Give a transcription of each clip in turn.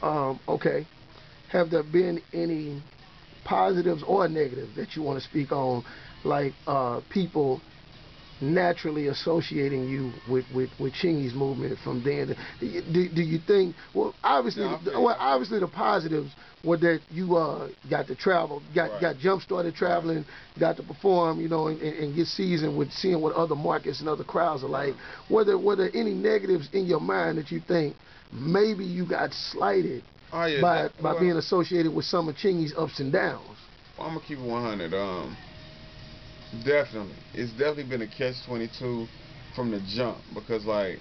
Okay. Have there been any positives or negatives that you want to speak on, like people naturally associating you with Chingy's movement from then? Do you think? Well, obviously, obviously the positives were that you got to travel, got jump started traveling, got to perform, you know, and get seasoned with seeing what other markets and other crowds are like. Were there any negatives in your mind that you think maybe you got slighted by being associated with some of Chingy's ups and downs? Well, I'm gonna keep it 100. Definitely, it's definitely been a catch-22 from the jump, because like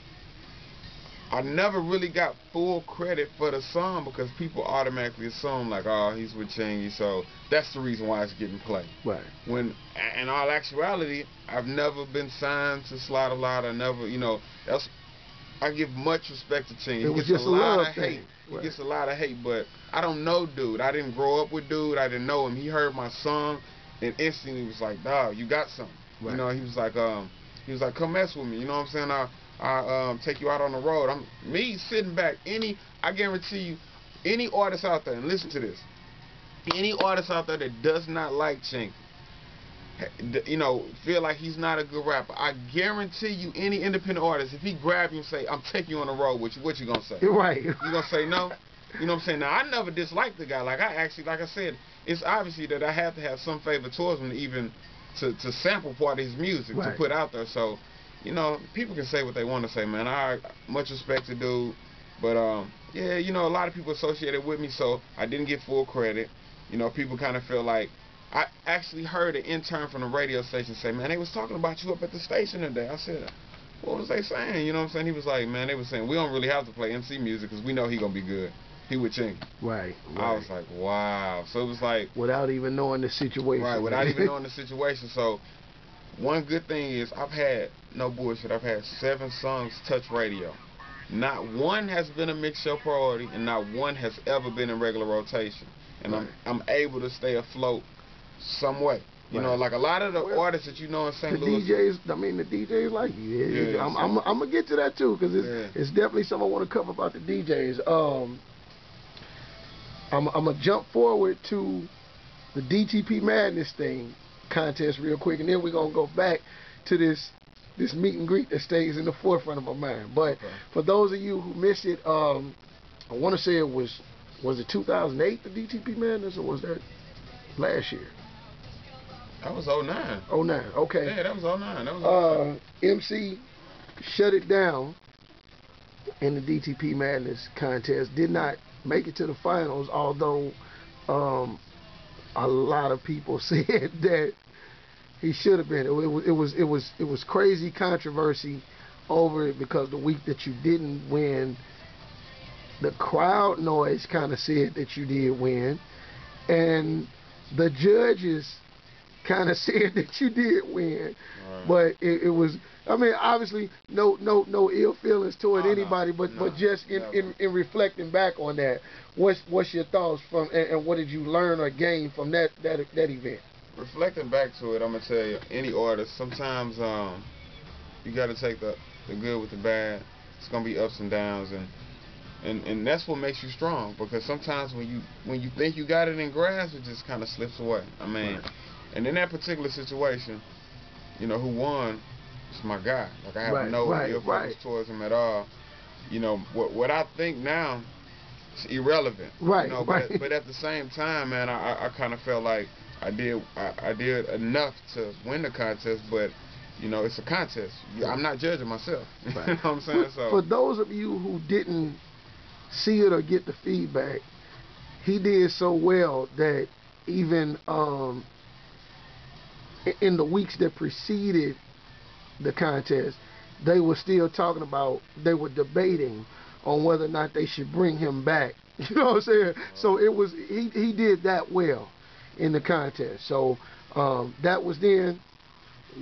I never really got full credit for the song because people automatically assume like, oh, he's with Chingy, so that's the reason why it's getting played. Right. When in all actuality, I've never been signed to Slot-A-Lot. I never, you know, I give much respect to Chingy. It was just a lot of hate. He gets a lot of hate, but I don't know dude. I didn't grow up with dude. I didn't know him. He heard my song and instantly was like, dog, you got something. Right. You know, he was like, come mess with me. You know what I'm saying? I take you out on the road. Me sitting back. I guarantee you, any artist out there, and listen to this, any artist out there that does not like Chingy, you know, feel like he's not a good rapper, I guarantee you, any independent artist, if he grab you and say, I'm taking you on the road with you, what you gonna say? Right. You gonna say no? You know what I'm saying? Now, I never disliked the guy. Like, I actually, like I said, it's obviously that I have to have some favor towards him to even to sample part of his music to put out there. So, you know, people can say what they want to say, man. I much respect the dude, but yeah, you know, a lot of people associated with me, so I didn't get full credit. You know, people kind of feel like, I actually heard an intern from the radio station say, man, they was talking about you up at the station today. I said, what was they saying? You know what I'm saying? He was like, man, they was saying we don't really have to play MC music because we know he gonna be good. He with Chingy. Right. I was like, wow. So it was like, without even knowing the situation. Right, without even knowing the situation. So one good thing is I've had, no bullshit, I've had 7 songs touch radio. Not one has been a mix show priority, and not one has ever been in regular rotation. And I'm able to stay afloat some way. You know, like a lot of the artists that you know in St. Louis. DJs, I mean, the DJs like you. I'm gonna get to that too, because it's definitely something I want to cover about the DJs. I'm gonna jump forward to the DTP Madness contest real quick, and then we're gonna go back to this meet and greet that stays in the forefront of my mind. But for those of you who missed it, I want to say it was it 2008 the DTP Madness, or was that last year? That was 09. 09, okay. Yeah, that was 09. That was 09. MC shut it down in the DTP Madness contest. Did not make it to the finals, although a lot of people said that he should have been. It was crazy controversy over it, because the week that you didn't win, the crowd noise kind of said that you did win, and the judges kind of said that you did win. But it was, I mean, obviously no ill feelings toward anybody, but just in reflecting back on that, what's your thoughts from, and what did you learn or gain from that event? Reflecting back to it, I'm gonna tell you, any artist, sometimes you got to take the good with the bad. It's gonna be ups and downs, and that's what makes you strong, because sometimes when you think you got it in grasp, it just kind of slips away. I mean, and in that particular situation, you know, who won is my guy. Like, I have no ill feelings towards him at all. You know, what I think now is irrelevant. Right, you know, but at the same time, man, I kind of felt like I did enough to win the contest, but you know, it's a contest. I'm not judging myself. You know what I'm saying? So for those of you who didn't see it or get the feedback, he did so well that even in the weeks that preceded the contest, they were still talking about, they were debating on whether or not they should bring him back. You know what I'm saying? So it was, he did that well in the contest. So that was then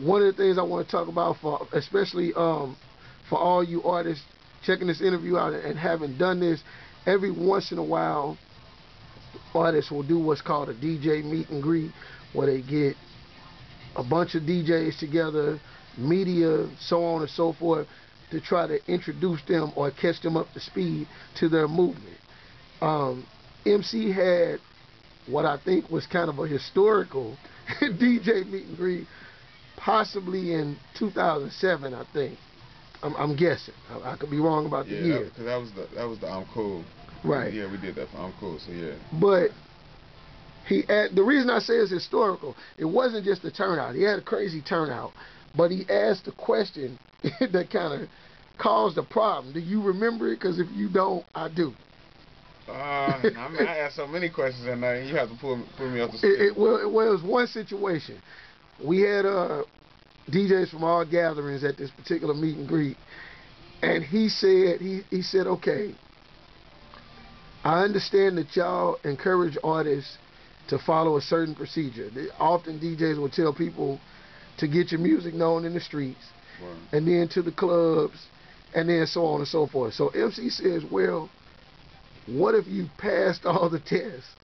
one of the things I want to talk about, for especially for all you artists checking this interview out and having done this. Every once in a while, artists will do what's called a DJ meet and greet, where they get a bunch of DJs together, media, so on and so forth, to try to introduce them or catch them up to speed to their movement. MC had what I think was kind of a historical DJ meet and greet, possibly in 2007, I think. I'm guessing. I could be wrong about the year. Because that was the I'm Cool. Right. Yeah, we did that for I'm Cool. So yeah. But the reason I say it's historical, it wasn't just the turnout. He had a crazy turnout, but he asked a question that kind of caused a problem. Do you remember it? Because if you don't, I do. I asked so many questions and you have to pull me up the street. Well, it was one situation. We had DJs from all gatherings at this particular meet and greet, and he said, okay, I understand that y'all encourage artists to follow a certain procedure. Often DJs will tell people to get your music known in the streets, right, and then to the clubs, and then so on and so forth. So MC says, well, what if you passed all the tests?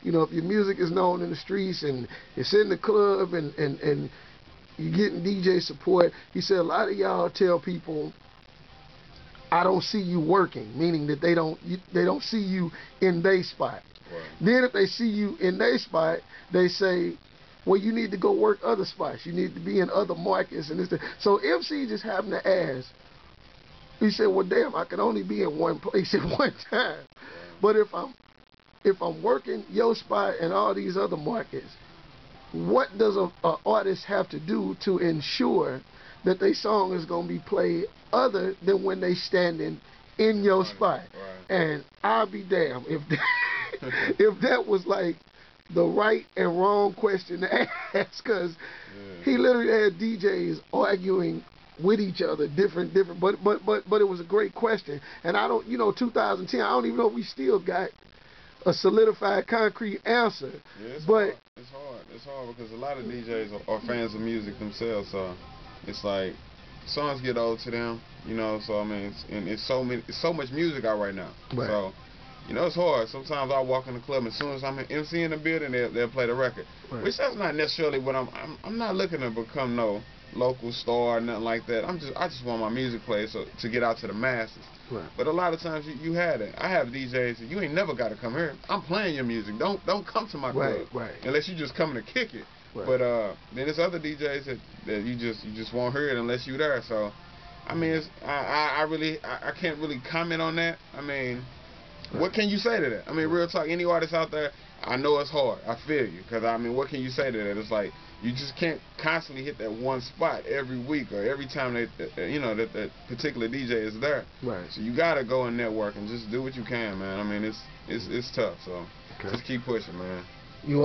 You know, if your music is known in the streets and it's in the club and you're getting DJ support, he said a lot of y'all tell people, I don't see you working, meaning that they don't see you in their spot. Right. Then if they see you in their spot, they say, well, you need to go work other spots. You need to be in other markets and this. So MC just happened to ask. He said, well, damn, I can only be in one place at one time. But if I'm working your spot and all these other markets, what does an artist have to do to ensure that their song is going to be played other than when they standing in your spot? Right. And I'll be damned if that was like the right and wrong question to ask, because he literally had DJs arguing with each other, different, but it was a great question. And I don't, 2010, I don't even know if we still got a solidified, concrete answer. Yeah, but it's hard because a lot of DJs are fans of music themselves, so it's like songs get old to them, So I mean, it's so much music out right now, right. So it's hard. Sometimes I walk in the club and as soon as I'm an MC in the building, they'll play the record, right. Which that's not necessarily what I'm not looking to become no local star or nothing like that. I just want my music played to get out to the masses. Right. But a lot of times you had it. I have DJs that you ain't never got to come here. I'm playing your music. Don't come to my club, right. Unless you just coming to kick it. Right. But then there's other DJs that you just won't hear it unless you there. So I mean, I can't really comment on that. I mean, what can you say to that? I mean, real talk. Any artist out there, I know it's hard. I feel you, because I mean, what can you say to that? It's like you just can't constantly hit that one spot every week or every time that particular DJ is there. Right. So you gotta go and network and just do what you can, man. I mean, it's tough. So just keep pushing, man. You